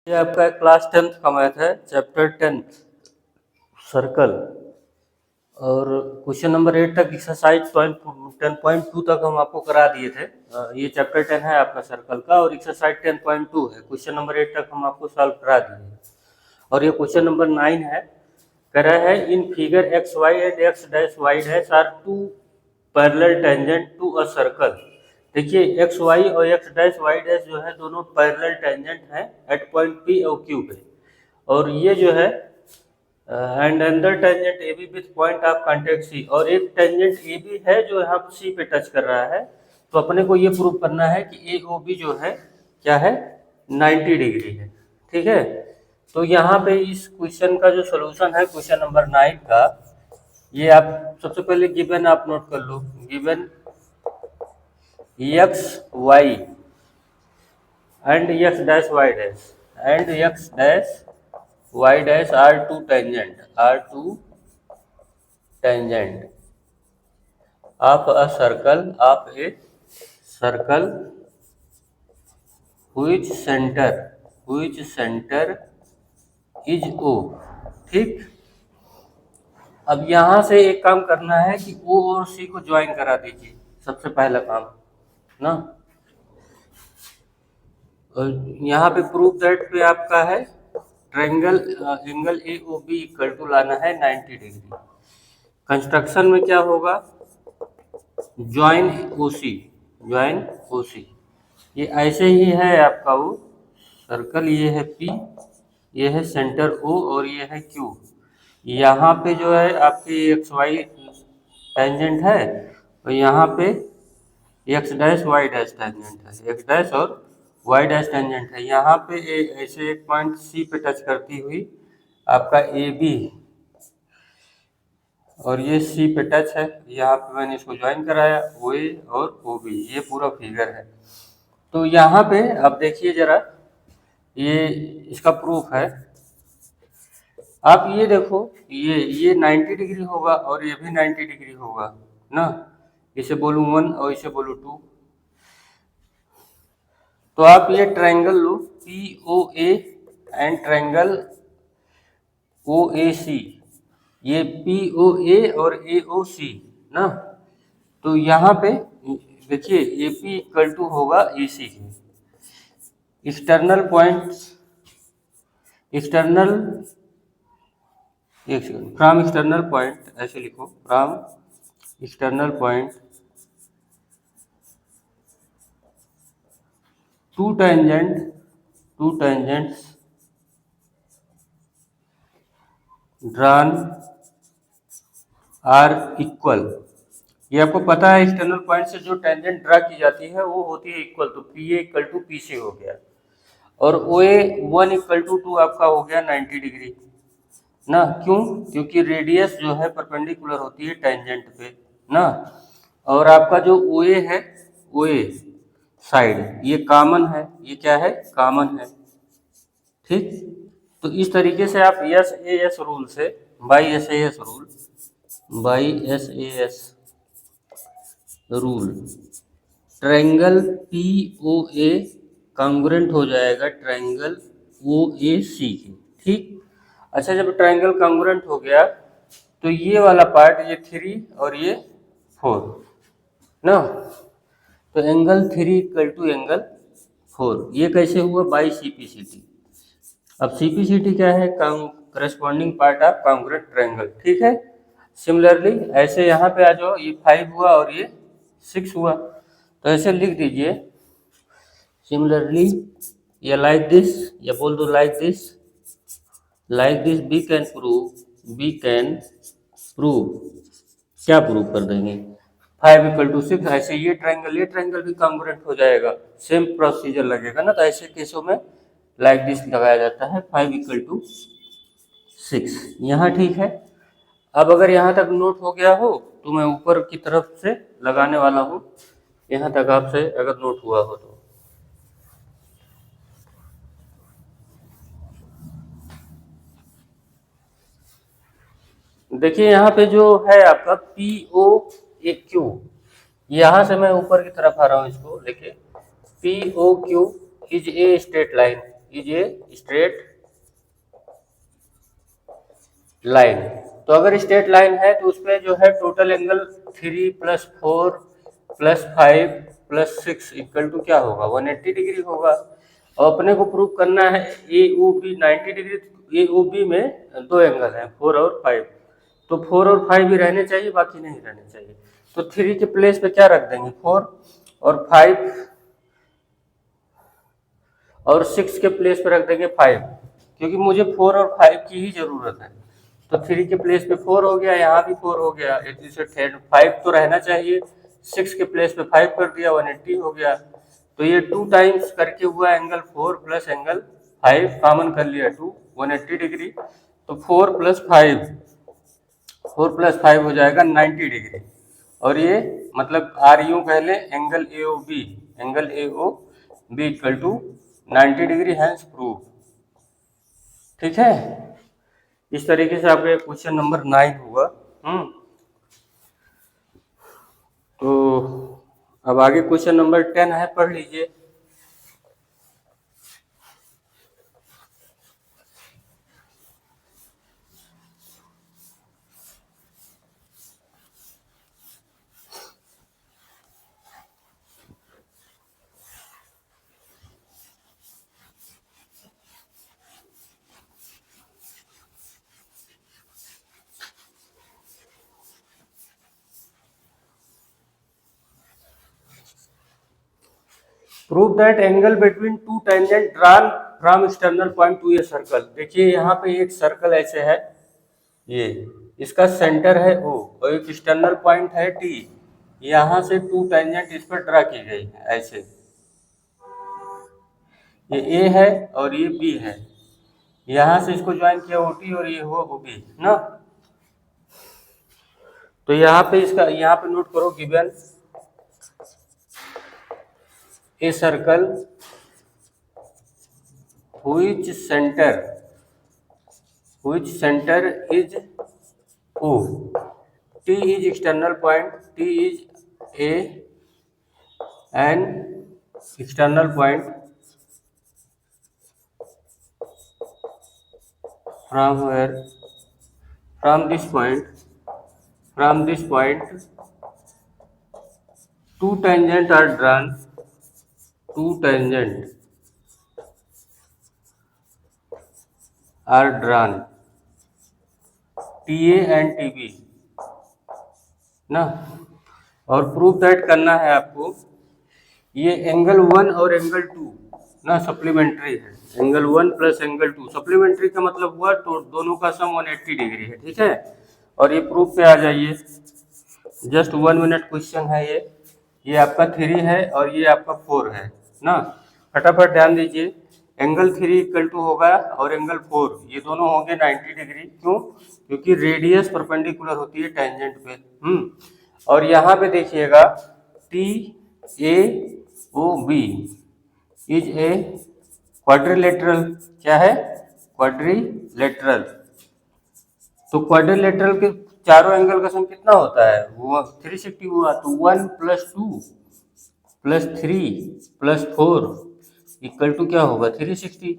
ये आपका class 10th का मैथ है, चैप्टर 10 सर्कल। और क्वेश्चन नंबर 8 तक एक्सरसाइज 10.2 तक हम आपको करा दिए थे। ये चैप्टर 10 है आपका सर्कल का, और एक्सरसाइज 10.2 है। क्वेश्चन नंबर 8 तक हम आपको सॉल्व करा दिए। और ये क्वेश्चन नंबर 9 है। कह रहा है in figure X Y and X dash Y dash are two parallel tangent to a circle. देखिए एक्स वाई और एक्स डैश वाई डैश जो है दोनों पैरेलल टेंजेंट हैं एट पॉइंट पी और क्यू पे। और ये जो है एंड अंदर tangent A B with point of contact C, और एक टेंजेंट ए बी है जो यहाँ सी पे टच कर रहा है। तो अपने को ये प्रूव करना है कि ए ओ बी जो है क्या है, 90 डिग्री है। ठीक है, तो यहाँ पे इस क्वेश्चन का जो सोल्यूशन है क्वेश्चन नंबर 9 का, ये आप सबसे पहले गिवन आप नोट कर लो। Given X Y and X dash Y dash and X dash y dash are two tangent of a circle which center is O। ठीक, अब यहाँ से एक काम करना है कि O और C को ज्वाइन करा दीजिए, सबसे पहला काम ना। और यहाँ पे प्रूफ दैट पे आपका है triangle angle A O B equal to लाना है 90 डिग्री। कंस्ट्रक्शन में क्या होगा, ज्वाइन ओ सी। ये ऐसे ही है आपका वो सर्कल, ये है पी, ये है सेंटर ओ और ये है क्यू। यहाँ पे जो है आपकी एक्स वाई टेंजेंट है, और यहाँ पे X dash Y dash tangent है, एक्स डैश और वाई डैश टेंजेंट है। यहाँ पे ऐसे एक पॉइंट सी पे टच करती हुई आपका ए बी, और ये सी पे टच है। यहाँ पे मैंने इसको ज्वाइन कराया ओ ए और ओ बी, ये पूरा फिगर है। तो यहाँ पे अब देखिए जरा, ये इसका प्रूफ है। आप ये देखो, ये 90 डिग्री होगा और ये भी 90 डिग्री होगा ना। इसे बोलूँ 1 और इसे बोलूँ 2। तो आप ये ट्रायंगल लो P O A and triangle O A C, ये पी ओ ए और ए ओ सी ना। तो यहाँ पे देखिए ए पी इक्वल टू होगा ए सी के एक्सटर्नल पॉइंट, एक्सटर्नल एक सेकंड, फ्रॉम एक्सटर्नल पॉइंट ऐसे लिखो, from external point two tangents drawn are equal. ये आपको पता है एक्सटर्नल पॉइंट से जो टेंजेंट ड्रा की जाती है वो होती है इक्वल। तो P A equal to P C हो गया, और ओ ए 1 इक्वल टू 2 आपका हो गया 90 डिग्री ना। क्यों? क्योंकि रेडियस जो है परपेंडिकुलर होती है टेंजेंट पे ना। और आपका जो ओ ए है, ओ ए साइड ये कॉमन है, ये क्या है, कॉमन है। ठीक, तो इस तरीके से आप एस ए एस रूल से, by S A S rule, by S A S rule, triangle P O A congruent हो जाएगा ट्रायंगल ओ ए सी के। ठीक, अच्छा जब ट्रायंगल कॉन्ग्रुएंट हो गया तो ये वाला पार्ट, ये 3 और ये 4 ना। तो एंगल 3 इक्वल टू एंगल 4, ये कैसे हुआ, by C P C T. अब सी पी सी टी क्या है, corresponding part of congruent triangle. ठीक है, सिमिलरली ऐसे यहाँ पे आ जाओ, ये 5 हुआ और ये 6 हुआ, तो ऐसे लिख दीजिए सिमिलरली, या लाइक दिस, या बोल दो like this we can prove, क्या प्रूव कर देंगे, 5 इक्वल टू 6। ऐसे ये ट्रायंगल भी कॉन्ग्रुएंट हो जाएगा, सेम प्रोसीजर लगेगा ना। तो ऐसे केसों में लाइक दिस लगाया जाता है, 5 इक्वल टू 6। यहाँ ठीक है। अब अगर यहाँ तक नोट हो गया हो तो मैं ऊपर की तरफ से लगाने वाला हूँ, यहाँ तक आपसे अगर नोट हुआ हो तो। देखिए यहाँ पे जो है आपका पी ओ ए क्यू, यहाँ से मैं ऊपर की तरफ आ रहा हूँ इसको लेके, P O Q is a straight line. Is a straight line. तो अगर स्ट्रेट लाइन है तो उसपे जो है टोटल एंगल 3 + 4 + 5 + 6 इक्वल टू क्या होगा, 180 डिग्री होगा। और अपने को प्रूव करना है ए ओ बी 90 डिग्री। ए ओ बी में दो एंगल हैं 4 और 5, तो 4 और 5 भी रहने चाहिए, बाकी नहीं रहने चाहिए। तो 3 के प्लेस पे क्या रख देंगे 4, और 5 और 6 के प्लेस पे रख देंगे 5, क्योंकि मुझे 4 और 5 की ही जरूरत है। तो 3 के प्लेस पे 4 हो गया, यहाँ भी 4 हो गया, 5 तो रहना चाहिए, 6 के प्लेस पे 5 कर दिया, 180 हो गया। तो ये 2 टाइम्स करके हुआ एंगल 4 प्लस एंगल 5, कॉमन कर लिया 2, 180 डिग्री। तो 4 + 5, 4 + 5 हो जाएगा 90 डिग्री। और ये मतलब आर यूं कह लें angle A O B, angle A O B equal to 90 degree, hence prove. ठीक है, इस तरीके से आपका क्वेश्चन नंबर 9 हुआ। तो अब आगे क्वेश्चन नंबर 10 है, पढ़ लीजिए। Prove that angle between two tangent drawn from external point to a circle. देखिए यहाँ पे एक सर्कल ऐसे है, ये इसका सेंटर है O और एक एक्सटर्नल पॉइंट है T। यहाँ से टू टेंजेंट इस पर ड्रा की गई है ऐसे, ये A है और ये B है। यहाँ से इसको ज्वाइन किया OT और ये हुआ OB ना। तो यहाँ पे इसका यहाँ पे नोट करो, given a circle which center is O, T is external point, T is an external point from where, from this point two tangent are drawn, TA and TB ना। और प्रूफ दैट करना है आपको, ये angle 1 और angle 2 ना supplementary है। Angle 1 + angle 2 supplementary का मतलब हुआ तो दोनों का सम 180 डिग्री है। ठीक है, और ये प्रूफ पे आ जाइए, जस्ट 1 मिनट क्वेश्चन है ये आपका 3 है और ये आपका 4 है ना। फटाफट ध्यान दीजिए, एंगल 3 = होगा और एंगल 4 ये दोनों होंगे 90 डिग्री। क्यों? क्योंकि रेडियस परपेंडिकुलर होती है टेंजेंट पे। और यहाँ पे देखिएगा TAOB इज ए क्वाड्रिलेटरल। क्या है? क्वाड्रिलेटरल। तो क्वाड्रिलेटरल के चारों एंगल का सम कितना होता है? वो 360 हुआ। तो 1 + 2 + 3 + 4 इक्वल टू क्या होगा? 360।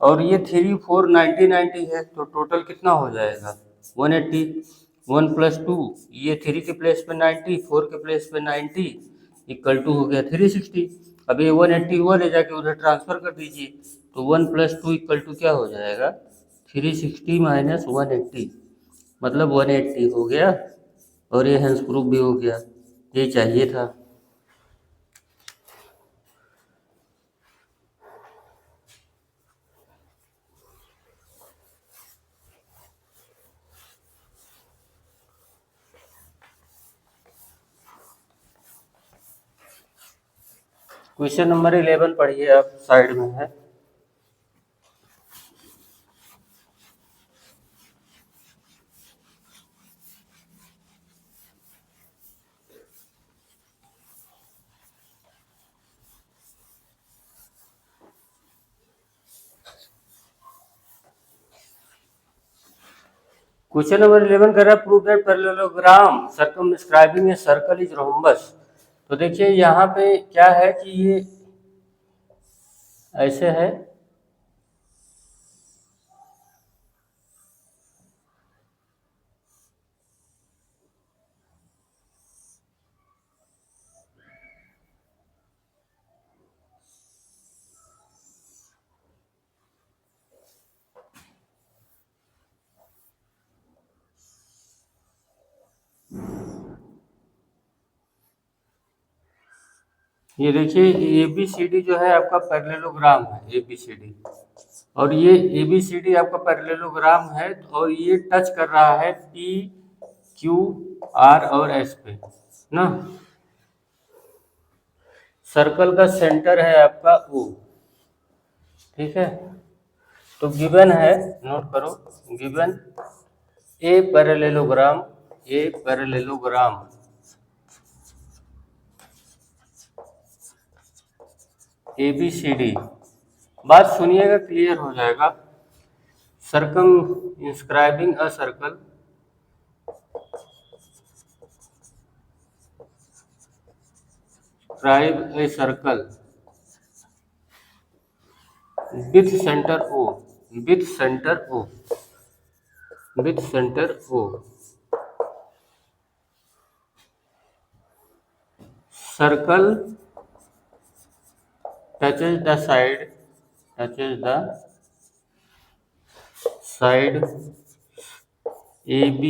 और ये 3 4 90 90 है, तो टोटल कितना हो जाएगा? 180। 1 + 2 ये 3 के प्लेस पे 90, 4 के प्लेस पे 90 इक्वल टू हो गया 360। अब ये 180 हुआ, ले जाके उधर ट्रांसफर कर दीजिए। तो 1 + 2 इक्वल टू क्या हो जाएगा? 360 - 180 मतलब 180 हो गया। और ये हेंस प्रूफ भी हो गया, ये चाहिए था। क्वेश्चन नंबर 11 पढ़िए आप, साइड में है। क्वेश्चन नंबर 11 कर रहा है, prove that parallelogram circumscribing a circle is rhombus. तो देखिए यहाँ पे क्या है कि ये ऐसे है ये देखिए ए बी सी डी जो है आपका पैरेललोग्राम है ए बी सी डी, और ये ए बी सी डी आपका पैरेललोग्राम है और ये टच कर रहा है पी क्यू आर और एस पे ना। सर्कल का सेंटर है आपका ओ, ठीक है। तो गिवन है, नोट करो, given a parallelogram A B C D. बात सुनिएगा, क्लियर हो जाएगा। Circumscribing a circle a circle with center O, with center O, with center O. Circle touches the side AB,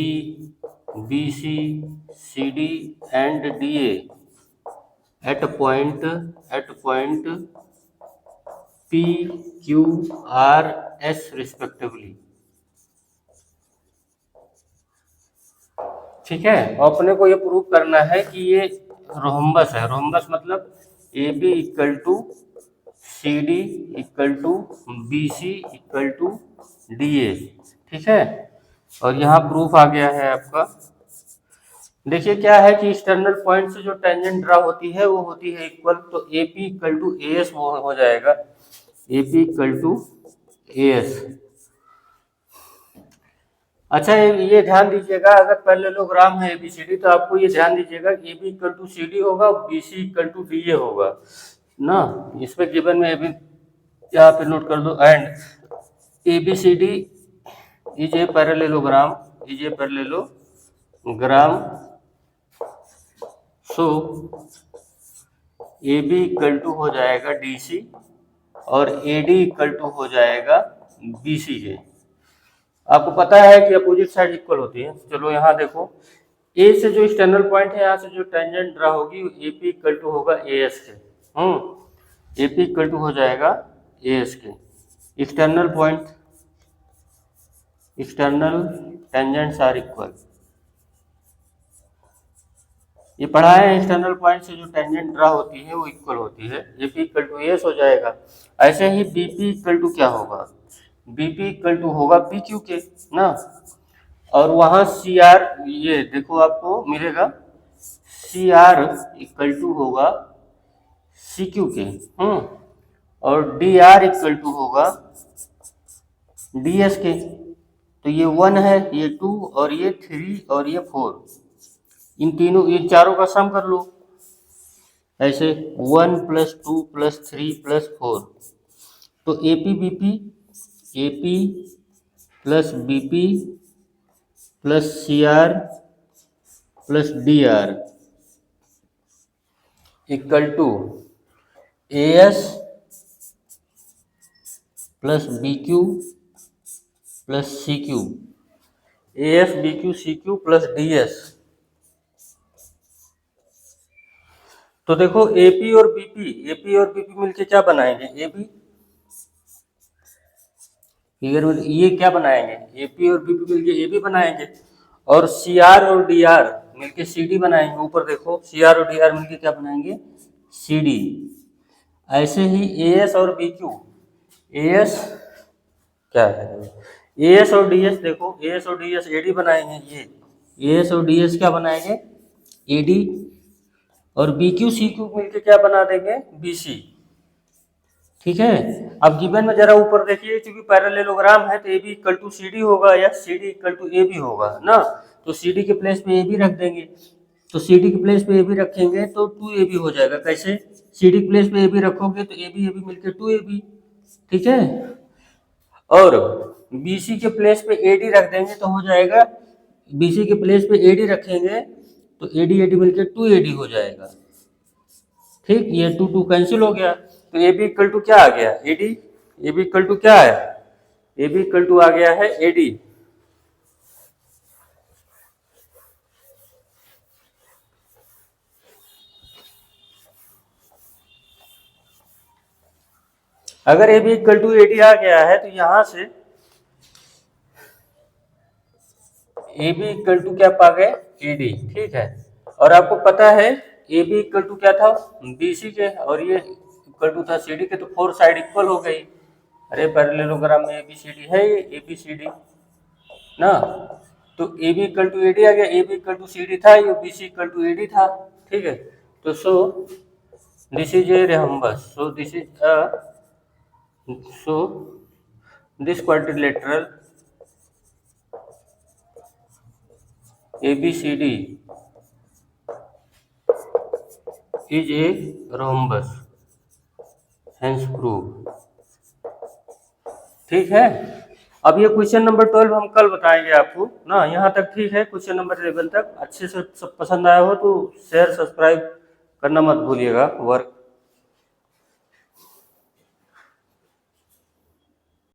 BC, CD and DA at point P, Q, R, S respectively। ठीक है, अपने को ये prove करना है कि ये rhombus है। रोम्बस मतलब A B equal to C D equal to B C equal to D A, ठीक है। और यहाँ प्रूफ आ गया है आपका। देखिए क्या है कि एक्सटर्नल पॉइंट से जो टेंजेंट ड्रा होती है वो होती है इक्वल, तो A P equal to A S वो हो जाएगा, A P equal to A S. अच्छा ये ध्यान दीजिएगा, अगर पैरेललोग्राम है एबीसीडी तो आपको ये ध्यान दीजिएगा कि A B equal to C D होगा, B C equal to D A होगा ना। इसमें गिवन में भी यहाँ पे नोट कर दो, and A B C D is a parallelogram, so A B equal to हो जाएगा डी सी और ए डी इक्वल टू हो जाएगा बी सी जे। आपको पता है कि अपोजिट साइड इक्वल होती है। चलो यहाँ देखो, ए से जो एक्सटर्नल पॉइंट है यहाँ से जो टेंजेंट ड्रा होगी ए पी इक्वल टू होगा ए एस के, ए पी इक्वल टू हो जाएगा ए एस के। External point, external tangents are equal, ये पढ़ा है, एक्सटर्नल पॉइंट से जो टेंजेंट ड्रा होती है वो इक्वल होती है, A P equal to A S हो जाएगा। ऐसे ही बी पी इक्वल टू क्या होगा, बीपी इक्वल टू होगा पी क्यू के ना, और वहां सी आर, ये देखो आपको मिलेगा सी आर इक्वल टू होगा सी क्यू के, और डी आर इक्वल टू होगा डी एस के। तो ये 1 है, ये 2 और ये 3 और ये 4, इन तीनों, इन चारों का सम कर लो ऐसे 1 + 2 + 3 + 4। तो A P B P, A P plus B P plus C R plus D R equal to A S plus B Q plus C Q, A S B Q C Q plus D S. तो देखो AP और BP मिलके क्या बनाएंगे, A B, ये क्या बनाएंगे, AP और बीपी मिलके ए बी बनाएंगे, और सी आर और डी आर मिलके सी डी बनाएंगे। ऊपर देखो सी आर और डी आर मिलके क्या बनाएंगे, सी डी। ऐसे ही ए एस और बी क्यू, ए एस क्या है, ए एस और डी एस, देखो ए एस और डी एस ए डी बनाएंगे, ये ए एस और डी एस क्या बनाएंगे, ए डी, और बी क्यू सी क्यू मिलके क्या बना देंगे, बी सी, ठीक है। अब गिवन में जरा ऊपर देखिए, क्योंकि पैरेललोग्राम है तो A B equal to C D होगा या C D equal to A B होगा ना। तो सी डी के प्लेस पे ए बी रख देंगे, तो सी डी के प्लेस पे ए बी रखेंगे तो 2 ए बी हो जाएगा। कैसे, सी डी के प्लेस पे ए बी रखोगे तो ए बी मिलकर 2 ए बी, ठीक है। और बी सी के प्लेस पे ए डी रख देंगे तो हो जाएगा, बी सी के प्लेस पे ए डी रखेंगे तो ए डी मिलकर 2 ए डी हो जाएगा, ठीक। ये 2 2 कैंसिल हो गया, तो ए बी इक्वल टू क्या आ गया, A D, A B equal to क्या है, ए बी इक्वल टू आ गया है ए डी। अगर A B equal to A D आ गया है तो यहाँ से ए बी इक्वल टू क्या पा गए, ए डी, ठीक है। और आपको पता है ए बी इक्वल टू क्या था, बी सी के, और ये इक्वल टू था सी डी के, तो फोर साइड इक्वल हो गई। अरे पैरेललोग्राम में ए बी सी डी है, ये ए बी सी डी ना, तो A B equal to A D आ गया, A B equal to C D था, ये B C equal to A D था, ठीक है। तो so this is a rhombus, so this is a, so this quadrilateral ABCD is a rhombus, hence proof, ठीक है। अब ये क्वेश्चन नंबर 12 हम कल बताएंगे आपको ना, यहाँ तक ठीक है, क्वेश्चन नंबर 11 तक अच्छे से सब पसंद आया हो तो शेयर सब्सक्राइब करना मत भूलिएगा। वर्क